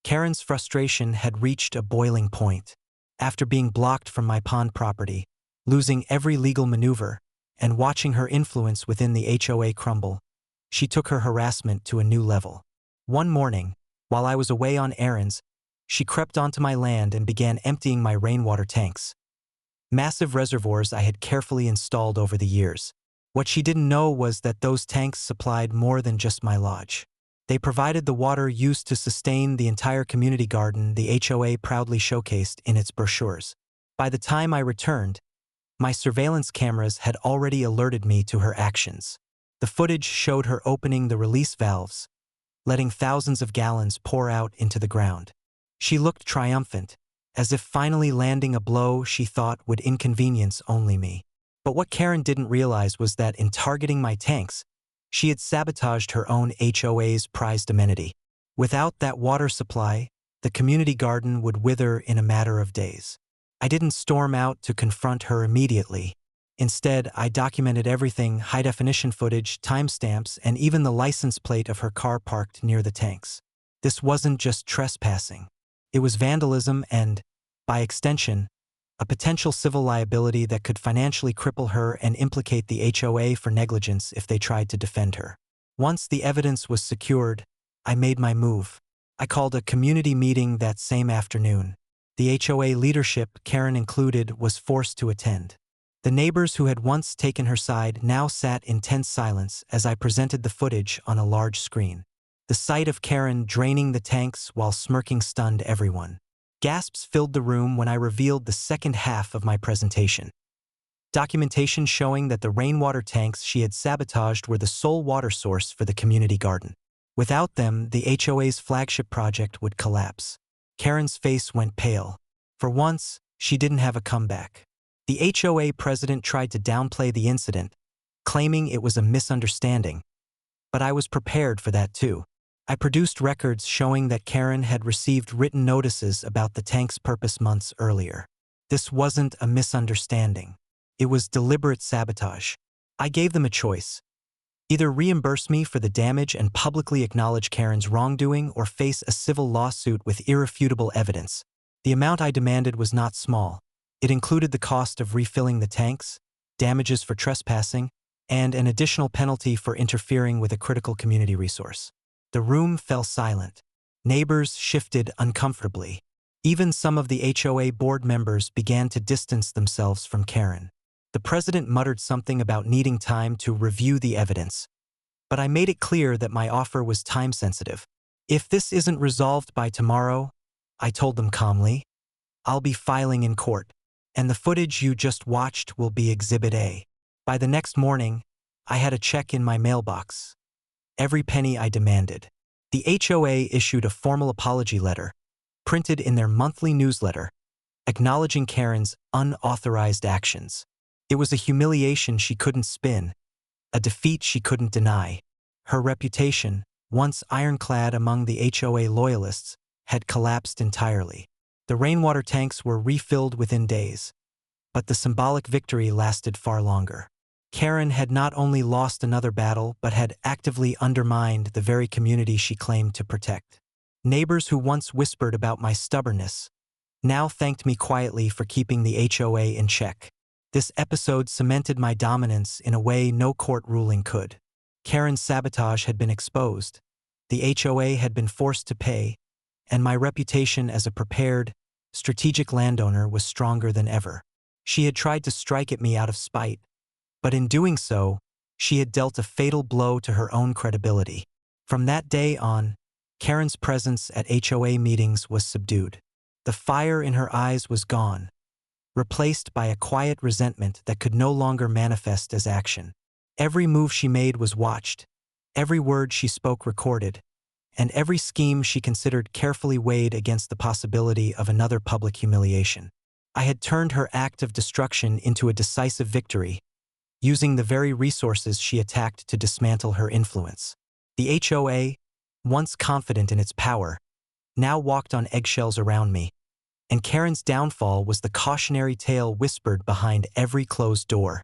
Karen's frustration had reached a boiling point. After being blocked from my pond property, losing every legal maneuver, and watching her influence within the HOA crumble, she took her harassment to a new level. One morning, while I was away on errands, she crept onto my land and began emptying my rainwater tanks. Massive reservoirs I had carefully installed over the years. What she didn't know was that those tanks supplied more than just my lodge. They provided the water used to sustain the entire community garden the HOA proudly showcased in its brochures. By the time I returned, my surveillance cameras had already alerted me to her actions. The footage showed her opening the release valves, letting thousands of gallons pour out into the ground. She looked triumphant, as if finally landing a blow she thought would inconvenience only me. But what Karen didn't realize was that in targeting my tanks, she had sabotaged her own HOA's prized amenity. Without that water supply, the community garden would wither in a matter of days. I didn't storm out to confront her immediately. Instead, I documented everything: high-definition footage, timestamps, and even the license plate of her car parked near the tanks. This wasn't just trespassing. It was vandalism and, by extension, a potential civil liability that could financially cripple her and implicate the HOA for negligence if they tried to defend her. Once the evidence was secured, I made my move. I called a community meeting that same afternoon. The HOA leadership, Karen included, was forced to attend. The neighbors who had once taken her side now sat in tense silence as I presented the footage on a large screen. The sight of Karen draining the tanks while smirking stunned everyone. Gasps filled the room when I revealed the second half of my presentation. Documentation showing that the rainwater tanks she had sabotaged were the sole water source for the community garden. Without them, the HOA's flagship project would collapse. Karen's face went pale. For once, she didn't have a comeback. The HOA president tried to downplay the incident, claiming it was a misunderstanding. But I was prepared for that too. I produced records showing that Karen had received written notices about the tank's purpose months earlier. This wasn't a misunderstanding. It was deliberate sabotage. I gave them a choice: either reimburse me for the damage and publicly acknowledge Karen's wrongdoing, or face a civil lawsuit with irrefutable evidence. The amount I demanded was not small. It included the cost of refilling the tanks, damages for trespassing, and an additional penalty for interfering with a critical community resource. The room fell silent. Neighbors shifted uncomfortably. Even some of the HOA board members began to distance themselves from Karen. The president muttered something about needing time to review the evidence. But I made it clear that my offer was time-sensitive. If this isn't resolved by tomorrow, I told them calmly, I'll be filing in court, and the footage you just watched will be Exhibit A. By the next morning, I had a check in my mailbox. Every penny I demanded. The HOA issued a formal apology letter, printed in their monthly newsletter, acknowledging Karen's unauthorized actions. It was a humiliation she couldn't spin, a defeat she couldn't deny. Her reputation, once ironclad among the HOA loyalists, had collapsed entirely. The rainwater tanks were refilled within days, but the symbolic victory lasted far longer. Karen had not only lost another battle, but had actively undermined the very community she claimed to protect. Neighbors who once whispered about my stubbornness now thanked me quietly for keeping the HOA in check. This episode cemented my dominance in a way no court ruling could. Karen's sabotage had been exposed, the HOA had been forced to pay, and my reputation as a prepared, strategic landowner was stronger than ever. She had tried to strike at me out of spite, but in doing so, she had dealt a fatal blow to her own credibility. From that day on, Karen's presence at HOA meetings was subdued. The fire in her eyes was gone, replaced by a quiet resentment that could no longer manifest as action. Every move she made was watched, every word she spoke recorded, and every scheme she considered carefully weighed against the possibility of another public humiliation. I had turned her act of destruction into a decisive victory, using the very resources she attacked to dismantle her influence. The HOA, once confident in its power, now walked on eggshells around me, and Karen's downfall was the cautionary tale whispered behind every closed door.